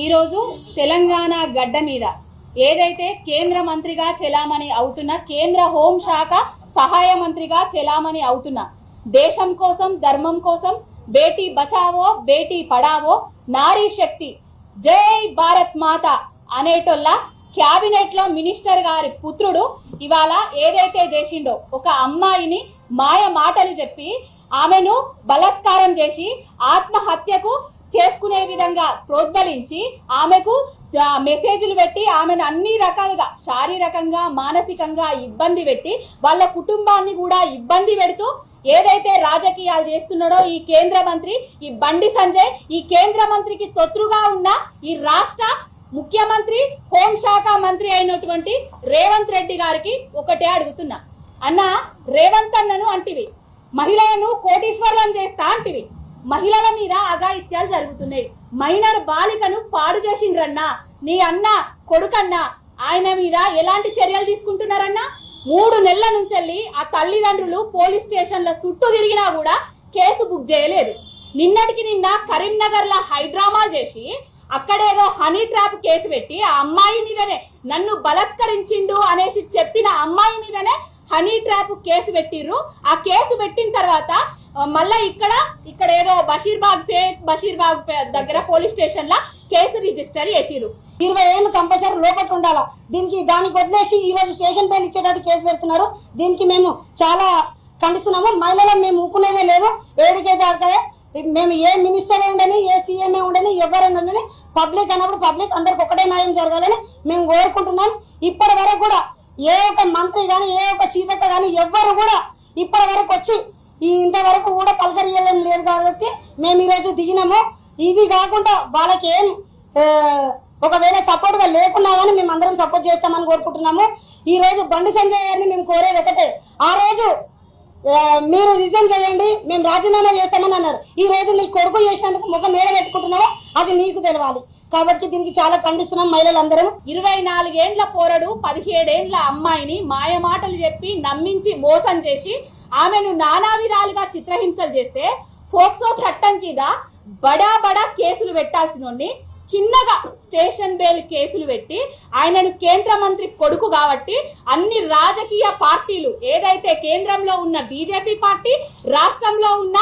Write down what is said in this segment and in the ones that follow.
ఈ రోజు తెలంగాణ గడ్డ మీద ఏదైతే కేంద్ర మంత్రిగా చెలామణి అవుతున్న కేంద్ర హోం శాఖ సహాయ మంత్రిగా చెలామణి అవుతున్న దేశం కోసం ధర్మం కోసం బేటీ బచావో బేటీ పడావో నారీ శక్తి జై భారత్ మాత అనేటోళ్ళ క్యాబినెట్ లో మినిస్టర్ గారి పుత్రుడు ఇవాళ ఏదైతే చేసిండో ఒక అమ్మాయిని మాయ మాటలు చెప్పి ఆమెను బలాత్కారం చేసి ఆత్మహత్యకు చేసుకునే విధంగా ప్రోద్బలించి ఆమెకు మెసేజ్లు పెట్టి ఆమెను అన్ని రకాలుగా శారీరకంగా మానసికంగా ఇబ్బంది పెట్టి వాళ్ళ కుటుంబాన్ని కూడా ఇబ్బంది పెడుతూ ఏదైతే రాజకీయాలు చేస్తున్నాడో ఈ కేంద్ర మంత్రి ఈ బండి సంజయ్ ఈ కేంద్ర మంత్రికి తొత్రుగా ఉన్న ఈ రాష్ట్ర ముఖ్యమంత్రి హోంశాఖ మంత్రి అయినటువంటి రేవంత్ రెడ్డి గారికి ఒకటే అడుగుతున్నా, అన్న రేవంత్ అన్నను అంటివి మహిళలను కోటీశ్వర్లను చేస్తా అంటివి, మహిళల మీద అఘాయిత్యాలు జరుగుతున్నాయి, మైనర్ బాలికను పాడు చేసిండ్రన్నా, నీ అన్న కొడుకన్నా ఆయన మీద ఎలాంటి చర్యలు తీసుకుంటున్నారన్నా? 3 నెలల నుంచి ఆ తల్లిదండ్రులు పోలీస్ స్టేషన్ల చుట్టూ తిరిగినా కూడా కేసు బుక్ చేయలేదు. నిన్నటికి నిన్న కరీంనగర్ లో హైడ్రామా చేసి అక్కడేదో హనీ ట్రాప్ కేసు పెట్టి ఆ అమ్మాయి మీదనే నన్ను బలత్కరించిండు అనేసి చెప్పిన అమ్మాయి మీదనే హనీ ట్రాప్ కేసు పెట్టిర్రు. ఆ కేసు పెట్టిన తర్వాత మళ్ళా ఇక్కడ ఏదో బషీర్బాగ్ దగ్గర పోలీస్ స్టేషన్ లా కేసు రిజిస్టర్ చేసిర్రు. 20 ఏళ్ళు కంపల్సరీ లోపల ఉండాలా. దానికి వదిలేసి ఈ రోజు స్టేషన్ పైన ఇచ్చేటట్టు కేసు పెడుతున్నారు. దీనికి మేము చాలా ఖండిస్తున్నాము. మహిళలు మేము ఊపుకునేదే లేదు. ఏడికైతే ఆడతాయో మేము ఏ మినిస్టర్ ఉండని ఏ సీఎంఏ ఉండని ఎవరైనా ఉండని పబ్లిక్ అన్నప్పుడు పబ్లిక్ అందరికి ఒకటే న్యాయం జరగాలని మేము కోరుకుంటున్నాం. ఇప్పటి వరకు కూడా ఏ ఒక్క మంత్రి కానీ ఏ ఒక్క సీతక్క కానీ ఎవ్వరు కూడా ఇప్పటి వరకు వచ్చి ఇంతవరకు కూడా పలకరియడం లేదు కాబట్టి మేము ఈరోజు దిగినాము. ఇది కాకుండా వాళ్ళకి ఏం ఒకవేళ సపోర్ట్ గా లేకున్నా కానీ మేము అందరం సపోర్ట్ చేస్తామని కోరుకుంటున్నాము. ఈ రోజు బండి సంజయ్ గారిని మేము కోరేది ఒకటే, ఆ రోజు మీరు రిజైన్ చేయండి మేము రాజీనామా చేస్తామని అన్నారు. ఈ రోజు నీ కొడుకు చేసినందుకు ముఖం మేడ పెట్టుకుంటున్నావో అది నీకు తెలవాలి. కాబట్టి దీనికి చాలా ఖండిస్తున్నాం మహిళలందరం. 24 ఏండ్ల పోరడు 17 ఏండ్ల అమ్మాయిని మాయమాటలు చెప్పి నమ్మించి మోసం చేసి ఆమెను నానా విధాలుగా చిత్రహింసలు చేస్తే ఫోక్సో చట్టం కింద బడా కేసులు పెట్టాల్సిన చిన్నగా స్టేషన్ బెయిల్ కేసులు పెట్టి ఆయనను కేంద్ర మంత్రి కొడుకు కాబట్టి అన్ని రాజకీయ పార్టీలు ఏదైతే కేంద్రంలో ఉన్న బీజేపీ పార్టీ రాష్ట్రంలో ఉన్న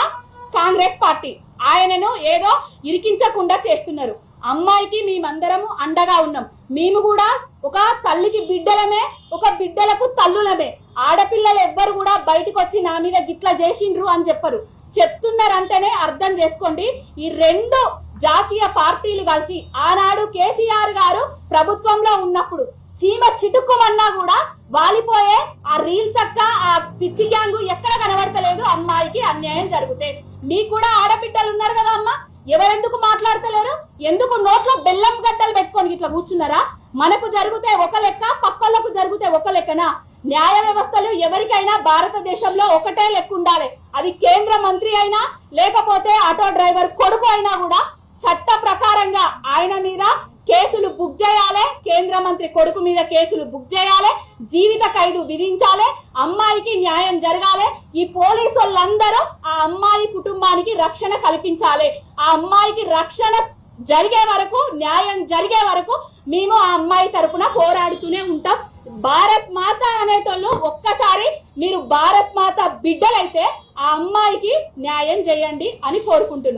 కాంగ్రెస్ పార్టీ ఆయనను ఏదో ఇరికించకుండా చేస్తున్నారు. అమ్మాయికి మేమందరము అండగా ఉన్నాం. మేము కూడా ఒక తల్లికి బిడ్డలమే, ఒక బిడ్డలకు తల్లులమే. ఆడపిల్లలు ఎవ్వరు కూడా బయటకు వచ్చి నా మీద గిట్లా చేసిండ్రు అని చెప్పరు. చెప్తున్నారంటేనే అర్థం చేసుకోండి. ఈ 2 జాతీయ పార్టీలు కలిసి ఆనాడు కేసీఆర్ గారు ప్రభుత్వంలో ఉన్నప్పుడు చీమ చిటుక్కుమన్నా కూడా వాలిపోయే ఆ రీల్స్ అక్క ఆ పిచ్చి గ్యాంగు ఎక్కడ కనబడతలేదు. అమ్మాయికి అన్యాయం జరిగితే మీకు కూడా ఆడబిడ్డలు ఉన్నారు కదా అమ్మ, ఎవరెందుకు మాట్లాడతలేరు? ఎందుకు నోట్లో బెల్లం గడ్డలు పెట్టుకొని ఇట్లా కూర్చున్నారా? మనకు జరిగితే ఒక లెక్క, పక్కలకు జరిగితే ఒక లెక్కనా? న్యాయ వ్యవస్థలు ఎవరికైనా భారతదేశంలో ఒకటే లెక్క ఉండాలి. అది కేంద్ర మంత్రి అయినా లేకపోతే ఆటో డ్రైవర్ కొడుకు అయినా కూడా చట్ట ప్రకారంగా ఆయన మీద కేసులు బుక్ చేయాలి. కేంద్ర మంత్రి కొడుకు మీద కేసులు బుక్ చేయాలి. జీవిత ఖైదు విధించాలి. అమ్మాయికి న్యాయం జరగాలి. ఈ పోలీసు వాళ్ళందరూ ఆ అమ్మాయి కుటుంబానికి రక్షణ కల్పించాలి. ఆ అమ్మాయికి రక్షణ జరిగే వరకు, న్యాయం జరిగే వరకు మేము ఆ అమ్మాయి తరపున పోరాడుతూనే ఉంటాం. భారత్ మాత అనేటోళ్ళు ఒక్కసారి మీరు భారత్ మాత బిడ్డలైతే ఆ అమ్మాయికి న్యాయం చేయండి అని కోరుకుంటున్నాం.